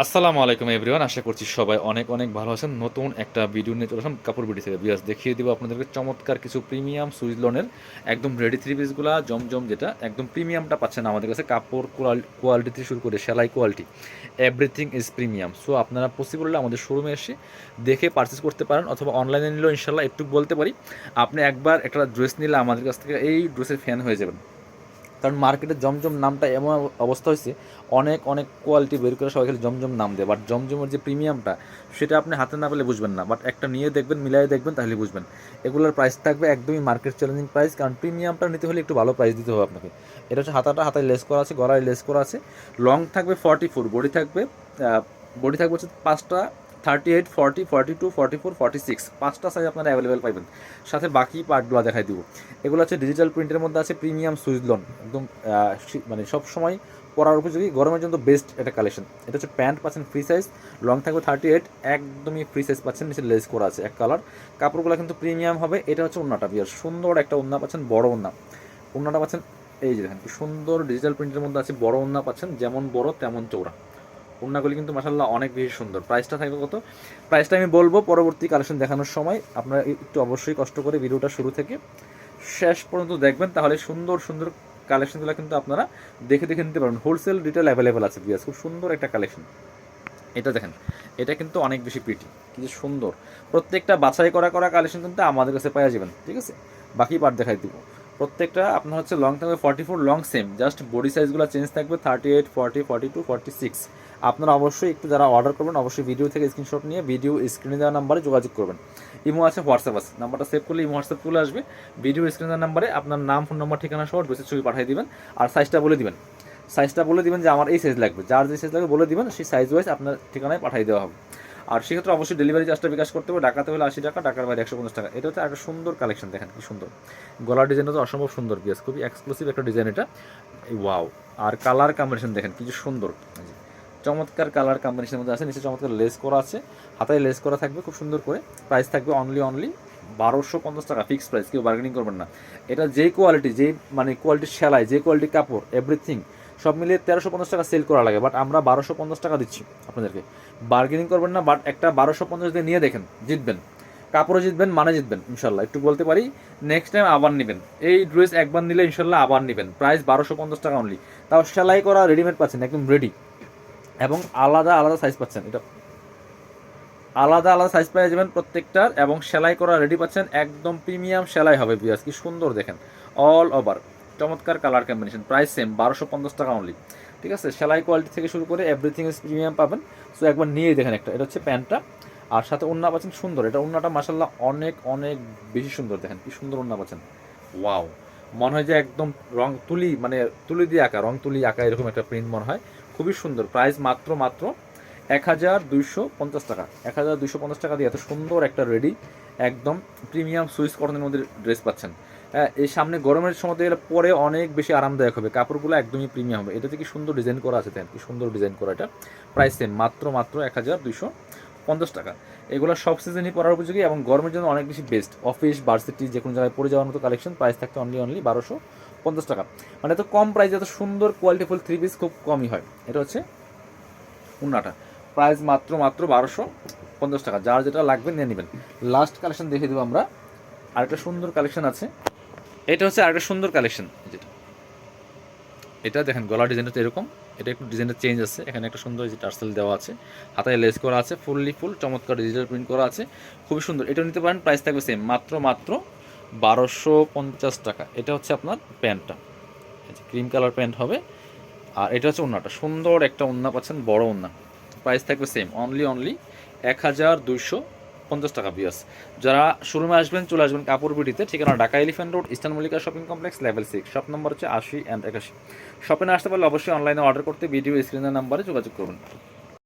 আসসালামু আলাইকুম এভরিওয়ান, আশা করছি সবাই অনেক অনেক ভালো আছেন। নতুন একটা ভিডিও নিয়ে চলে আসলাম কাপড় বিডি থেকে। বিয়াস দেখিয়ে দিব আপনাদেরকে চমৎকার কিছু প্রিমিয়াম সুইজ লোনের একদম রেডি থ্রি পিসগুলো জমজম, যেটা একদম প্রিমিয়ামটা পাচ্ছেন আমাদের কাছে। কাপড় কোয়ালিটি থেকে শুরু করে সেলাই quality, everything is premium. So আপনারা পসিবল হলে আমাদের শোরুমে এসে দেখে পারচেস করতে পারেন, অথবা অনলাইনে নিলেও ইনশাল্লাহ একটু বলতে পারি আপনি একবার একটা ড্রেস নিলে আমাদের কাছ থেকে এই ড্রেসের ফ্যান হয়ে যাবেন। কারণ মার্কেটে জমজম নামটা এমন অবস্থা হয়েছে, অনেক অনেক কোয়ালিটি বের করে সবাই খালি জমজম নাম দেয়, বাট জমজমের যে প্রিমিয়ামটা সেটা আপনি হাতে না পেলে বুঝবেন না, বাট একটা নিয়ে দেখবেন, মিলাই দেখবেন, তাহলে বুঝবেন। এগুলোর প্রাইস থাকবে একদমই মার্কেট চ্যালেঞ্জিং প্রাইস, কারণ প্রিমিয়ামটা নিতে হলে একটু ভালো প্রাইস দিতে হবে আপনাকে। এটা হচ্ছে হাতায় লেস করা আছে, গলায় লেস করা আছে, লং থাকবে 44, বডি থাকবে হচ্ছে 5টা 38, 40, 42, 44, 46, 5টা সাইজ আপনারা অ্যাভেলেবেল পাবেন। সাথে বাকি পার্টগুলো দেখাই দিব। এগুলো হচ্ছে ডিজিটাল প্রিন্টের মধ্যে আছে, প্রিমিয়াম সুইজ লোন, একদম মানে সব সময় পরার উপযোগী, গরমের জন্য বেস্ট একটা কালেকশন। এটা হচ্ছে প্যান্ট পাচ্ছেন ফ্রি সাইজ, লং থাকবে 38, একদমই ফ্রি সাইজ পাচ্ছেন, নিচে লেস করা আছে এক কালার। কাপড়গুলো কিন্তু প্রিমিয়াম হবে। এটা হচ্ছে ওন্নাটা, বিয়ার সুন্দর একটা ওন্না পাচ্ছেন, বড় ওন্না। ওন্নাটা পাচ্ছেন এই যে দেখেন কি সুন্দর ডিজিটাল প্রিন্টের মধ্যে আছে, বড় ওন্না পাচ্ছেন, যেমন বড় তেমন চৌড়া। ওড়নাগুলি কিন্তু মাশাআল্লাহ অনেক বেশি সুন্দর। প্রাইসটা থাকবে কত? প্রাইসটা আমি বলবো পরবর্তী কালেকশন দেখানোর সময়। আপনারা একটু অবশ্যই কষ্ট করে ভিডিওটা শুরু থেকে শেষ পর্যন্ত দেখবেন, তাহলে সুন্দর সুন্দর কালেকশনগুলো কিন্তু আপনারা দেখে দেখে নিতে পারবেন। হোলসেল রিটেল অ্যাভেলেবেল আছে বিয়াস, খুব সুন্দর একটা কালেকশন। এটা দেখেন, এটা কিন্তু অনেক বেশি প্রিটি, কিন্তু সুন্দর। প্রত্যেকটা বাছাই করা করা কালেকশন কিন্তু আমাদের কাছে পাওয়া যাবেন, ঠিক আছে? বাকি পার্ট দেখাই দিব। প্রত্যেকটা আপনার হচ্ছে লং থাকবে 44, লং সেম, জাস্ট বডি সাইজগুলো চেঞ্জ থাকবে 38, 40, 42, 46। আপনারা অবশ্যই একটু যারা অর্ডার করবেন অবশ্যই ভিডিও থেকে স্ক্রিনশট নিয়ে ভিডিও স্ক্রিনে দেওয়া নাম্বারে যোগাযোগ করবেন। ইমো আছে, হোয়াটসঅ্যাপ আছে, নাম্বারটা সেভ করলে ইমো হোয়াটসঅ্যাপ চলে আসবে। ভিডিও স্ক্রিনে দেওয়া নাম্বারে আপনার নাম, ফোন নম্বর, ঠিকানা সহ ড্রেসের ছবি পাঠিয়ে দিবেন, আর সাইজটা বলে দিবেন যে আমার এই সাইজ লাগবে, যার যে সাইজ লাগবে বলে দিবেন, সেই সাইজ ওয়াইজ আপনার ঠিকানায় পাঠিয়ে দেওয়া হবে। আর সেক্ষেত্রে অবশ্যই ডেলিভারি চার্জটা বিকাশ করতে হবে। ঢাকাতে হলে 80 টাকা, ঢাকার বাইরে 150 টাকা। এটা হচ্ছে একটা সুন্দর কালেকশন, দেখেন কি সুন্দর। গলার ডিজাইনটা তো অসম্ভব সুন্দর, বিয়াস খুবই এক্সক্লুসিভ একটা ডিজাইন এটা। ওয়াও! আর কালার কম্বিনেশন দেখেন কি সুন্দর, চমৎকার কালার কম্বিনেশনের মধ্যে আছে। নিচে চমৎকার লেস করা আছে, হাতায় লেস করা থাকবে খুব সুন্দর করে। প্রাইস থাকবে অনলি 1250 টাকা, ফিক্সড প্রাইস, কেউ বার্গেনিং করবেন না। এটা যেই কোয়ালিটি, যেই মানে কোয়ালিটির সেলাই, যে কোয়ালিটির কাপড়, এভরিথিং সব মিলিয়ে 1350 টাকা সেল করা লাগে, বাট আমরা 1250 টাকা দিচ্ছি আপনাদেরকে। বার্গেনিং করবেন না, বাট একটা 1250 দিয়ে নিয়ে দেখেন, জিতবেন। কাপড়ও জিতবেন, মানে জিতবেন ইনশাল্লাহ। একটু বলতে পারি নেক্সট টাইম আবার নেবেন। এই ড্রেস একবার নিলে ইনশাল্লাহ আবার নেবেন। প্রাইস 1250 টাকা অনলি, তাও সেলাই করা রেডিমেড পাচ্ছেন, একদম রেডি, এবং আলাদা আলাদা সাইজ পাচ্ছেন। এটা আলাদা আলাদা সাইজ পেয়ে যাবেন প্রত্যেকটার, এবং সেলাই করা রেডি পাচ্ছেন, একদম প্রিমিয়াম সেলাই হবে বিয়াস, কি সুন্দর দেখেন। অল ওভার চমৎকার কালার কম্বিনেশন। প্রাইস সেম 1250 টাকা অনলি, ঠিক আছে? সেলাই কোয়ালিটি থেকে শুরু করে এভরিথিং ইজ প্রিমিয়াম পাবেন। সো একবার নিয়েই দেখেন একটা। এটা হচ্ছে প্যান্টটা, আর সাথে ওড়না পাচ্ছেন সুন্দর। এটা ওড়নাটা মাসাল্লাহ অনেক অনেক বেশি সুন্দর, দেখেন কি সুন্দর ওড়না পাচ্ছেন। ওয়াও! মনে হয় যে একদম রং তুলি, মানে তুলি দিয়ে আঁকা, রং তুলি আঁকা, এরকম একটা প্রিন্ট মনে হয়, খুবই সুন্দর। প্রাইস মাত্র 1250 টাকা। 1250 টাকা দিয়ে এত সুন্দর একটা রেডি একদম প্রিমিয়াম সুইস কটনের মধ্যে ড্রেস পাচ্ছেন। এই সামনে গরমের সময় গেলে পরে অনেক বেশি আরামদায়ক হবে, কাপড়গুলো একদমই প্রিমিয়াম হবে। এটাতে কি সুন্দর ডিজাইন করা আছে, দেখেন কি সুন্দর ডিজাইন করা। এটা প্রাইস সেম, মাত্র 1250 টাকা। এগুলো সব সিজনই পরার উপযোগী, এবং গরমের জন্য অনেক বেশি বেস্ট। অফিস, ভার্সিটি, যে কোনো জায়গায় পরে যাওয়ার মতো কালেকশন। প্রাইস থাকতে অনলি 1250 টাকা। মানে এত কম প্রাইসে এত সুন্দর কোয়ালিটিফুল থ্রি পিস খুব কমই হয়। এটা হচ্ছে উন্নাটা, প্রাইস মাত্র 1250 টাকা। যার যেটা লাগবে নিয়ে নেবেন। লাস্ট কালেকশন দেখে দেবো আমরা। আরেকটা সুন্দর কালেকশন আছে, এটা হচ্ছে আরেকটা সুন্দর কালেকশন। যেটা এটা দেখেন, গলা ডিজাইনটা তো এরকম, এটা একটু ডিজাইনটা চেঞ্জ আছে। এখানে একটা সুন্দর যে টার্সেল দেওয়া আছে, হাতায় লেস করা আছে, ফুল চমৎকার ডিজিটাল প্রিন্ট করা আছে, খুবই সুন্দর। এটা নিতে পারেন, প্রাইস থাকবে সেম, মাত্র 1250 টাকা। এটা হচ্ছে আপনার প্যান্টটা, ক্রিম কালার প্যান্ট হবে। আর এটা হচ্ছে ওড়নাটা, সুন্দর একটা ওড়না পাচ্ছেন, বড় ওড়না। প্রাইস থাকবে সেম, অনলি 1250 টাকা বিয়াস। যারা শোরুমে আসবেন চলে আসবেন কাপড় বিডিতে, ঠিকানা Dhaka elephant road, eastern Mallika shopping complex, level 6, shop number হচ্ছে 80 অ্যান্ড 81। শপে না আসতে পারলে অবশ্যই অনলাইনে অর্ডার করতে ভিডিও স্ক্রিনের নাম্বারে যোগাযোগ করবেন।